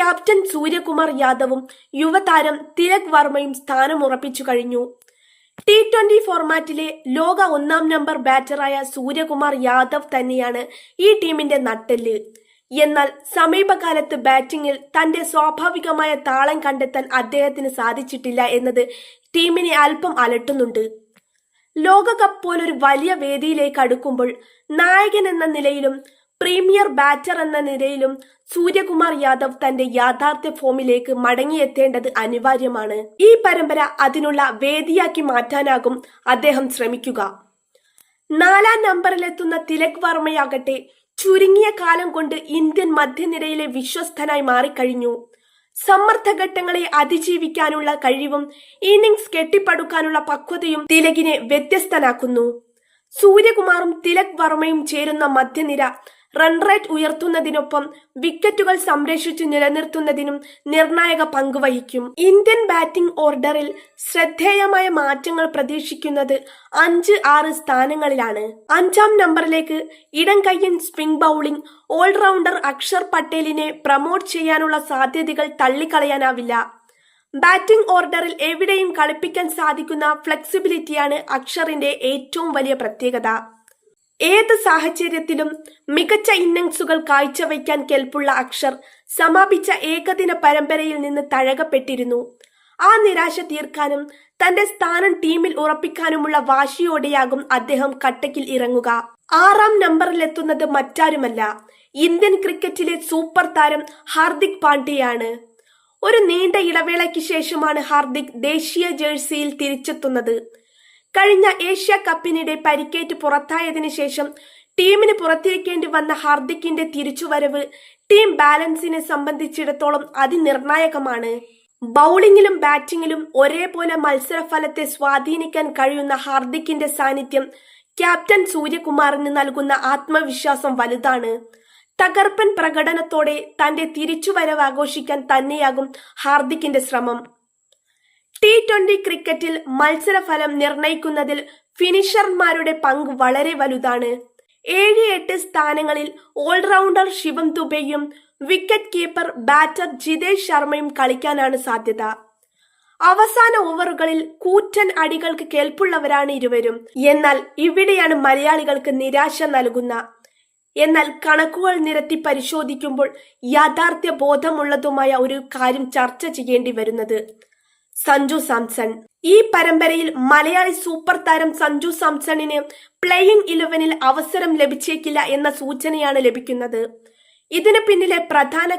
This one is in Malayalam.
ക്യാപ്റ്റൻ സൂര്യകുമാർ യാദവും യുവതാരം തിലക് വർമ്മയും സ്ഥാനമുറപ്പിച്ചു കഴിഞ്ഞു. T20 ഫോർമാറ്റിലെ ലോക 1-ാം നമ്പർ ബാറ്ററായ സൂര്യകുമാർ യാദവ് തന്നെയാണ് ഈ ടീമിന്റെ നട്ടെല്ല്. എന്നാൽ സമീപകാലത്ത് ബാറ്റിംഗിൽ തന്റെ സ്വാഭാവികമായ താളം കണ്ടെത്താൻ അദ്ദേഹത്തിന് സാധിച്ചിട്ടില്ല എന്നത് ടീമിനെ അല്പം അലട്ടുന്നുണ്ട്. ലോകകപ്പ് പോലൊരു വലിയ വേദിയിലേക്ക് അടുക്കുമ്പോൾ നായകൻ എന്ന നിലയിലും പ്രീമിയർ ബാറ്റർ എന്ന നിലയിലും സൂര്യകുമാർ യാദവ് തന്റെ യാഥാർത്ഥ്യ ഫോമിലേക്ക് മടങ്ങിയെത്തേണ്ടത് അനിവാര്യമാണ്. ഈ പരമ്പര അതിനുള്ള വേദിയാക്കി മാറ്റാനാകും അദ്ദേഹം ശ്രമിക്കുക. 4-ാം നമ്പറിലെത്തുന്ന തിലക് വർമ്മയാകട്ടെ ചുരുങ്ങിയ കാലം കൊണ്ട് ഇന്ത്യൻ മധ്യനിരയിലെ വിശ്വസ്തനായി മാറിക്കഴിഞ്ഞു. സമ്മർദ്ദഘട്ടങ്ങളെ അതിജീവിക്കാനുള്ള കഴിവും ഇന്നിംഗ്സ് കെട്ടിപ്പടുക്കാനുള്ള പക്വതയും തിലകിനെ വ്യത്യസ്തനാക്കുന്നു. സൂര്യകുമാറും തിലക് വർമ്മയും ചേരുന്ന മധ്യനിര റൺ റേറ്റ് ഉയർത്തുന്നതിനൊപ്പം വിക്കറ്റുകൾ സംരക്ഷിച്ചു നിലനിർത്തുന്നതിനും നിർണായക പങ്കുവഹിക്കും. ഇന്ത്യൻ ബാറ്റിംഗ് ഓർഡറിൽ ശ്രദ്ധേയമായ മാറ്റങ്ങൾ പ്രതീക്ഷിക്കുന്നത് 5-6 സ്ഥാനങ്ങളിലാണ്. 5-ാം നമ്പറിലേക്ക് ഇടം കയ്യൻ സ്പിൻ ബൌളിംഗ് ഓൾറൗണ്ടർ അക്ഷർ പട്ടേലിനെ പ്രമോട്ട് ചെയ്യാനുള്ള സാധ്യതകൾ തള്ളിക്കളയാനാവില്ല. ബാറ്റിംഗ് ഓർഡറിൽ എവിടെയും കളിപ്പിക്കാൻ സാധിക്കുന്ന ഫ്ലെക്സിബിലിറ്റിയാണ് അക്ഷറിന്റെ ഏറ്റവും വലിയ പ്രത്യേകത. ഏത് സാഹചര്യത്തിലും മികച്ച ഇന്നിംഗ്സുകൾ കാഴ്ചവയ്ക്കാൻ കെൽപ്പുള്ള അക്ഷർ സമാപിച്ച ഏകദിന പരമ്പരയിൽ നിന്ന് തഴകപ്പെട്ടിരുന്നു. ആ നിരാശ തീർക്കാനും തന്റെ സ്ഥാനം ടീമിൽ ഉറപ്പിക്കാനുമുള്ള വാശിയോടെയാകും അദ്ദേഹം കട്ടക്കിൽ ഇറങ്ങുക. 6-ാം നമ്പറിലെത്തുന്നത് മറ്റാരുമല്ല, ഇന്ത്യൻ ക്രിക്കറ്റിലെ സൂപ്പർ താരം ഹാർദിക് പാണ്ഡ്യയാണ്. ഒരു നീണ്ട ഇടവേളയ്ക്ക് ശേഷമാണ് ഹാർദിക് ദേശീയ ജേഴ്സിയിൽ തിരിച്ചെത്തുന്നത്. കഴിഞ്ഞ ഏഷ്യ കപ്പിനിടെ പരിക്കേറ്റ് പുറത്തായതിനു ശേഷം ടീമിന് പുറത്തിരിക്കേണ്ടി വന്ന ഹാർദിക്കിന്റെ തിരിച്ചുവരവ് ടീം ബാലൻസിനെ സംബന്ധിച്ചിടത്തോളം അതിനിർണായകമാണ്. ബൌളിംഗിലും ബാറ്റിംഗിലും ഒരേപോലെ മത്സരഫലത്തെ സ്വാധീനിക്കാൻ കഴിയുന്ന ഹാർദിക്കിന്റെ സാന്നിധ്യം ക്യാപ്റ്റൻ സൂര്യകുമാറിന് നൽകുന്ന ആത്മവിശ്വാസം വലുതാണ്. തകർപ്പൻ പ്രകടനത്തോടെ തന്റെ തിരിച്ചുവരവ് ആഘോഷിക്കാൻ തന്നെയാകും ഹാർദിക്കിന്റെ ശ്രമം. T20 ക്രിക്കറ്റിൽ മത്സരഫലം നിർണയിക്കുന്നതിൽ ഫിനിഷർമാരുടെ പങ്ക് വളരെ വലുതാണ്. 7-8 സ്ഥാനങ്ങളിൽ ഓൾറൗണ്ടർ ശിവം ദുബെയും വിക്കറ്റ് കീപ്പർ ബാറ്റർ ജിതേഷ് ശർമ്മയും കളിക്കാനാണ് സാധ്യത. അവസാന ഓവറുകളിൽ കൂറ്റൻ അടികൾക്ക് കേൾപ്പുള്ളവരാണ് ഇരുവരും. എന്നാൽ ഇവിടെയാണ് മലയാളികൾക്ക് നിരാശ നൽകുന്ന എന്നാൽ കണക്കുകൾ നിരത്തി പരിശോധിക്കുമ്പോൾ യാഥാർത്ഥ്യ ബോധമുള്ളതുമായ ഒരു കാര്യം ചർച്ച ചെയ്യേണ്ടി വരുന്നത് സഞ്ജു സാംസൺ. ഈ പരമ്പരയിൽ മലയാളി സൂപ്പർ താരം സഞ്ജു സാംസണിന് പ്ലേയിംഗ് 11-ൽ അവസരം ലഭിച്ചേക്കില്ല എന്ന സൂചനയാണ് ലഭിക്കുന്നത്. ഇതിനു പിന്നിലെ പ്രധാന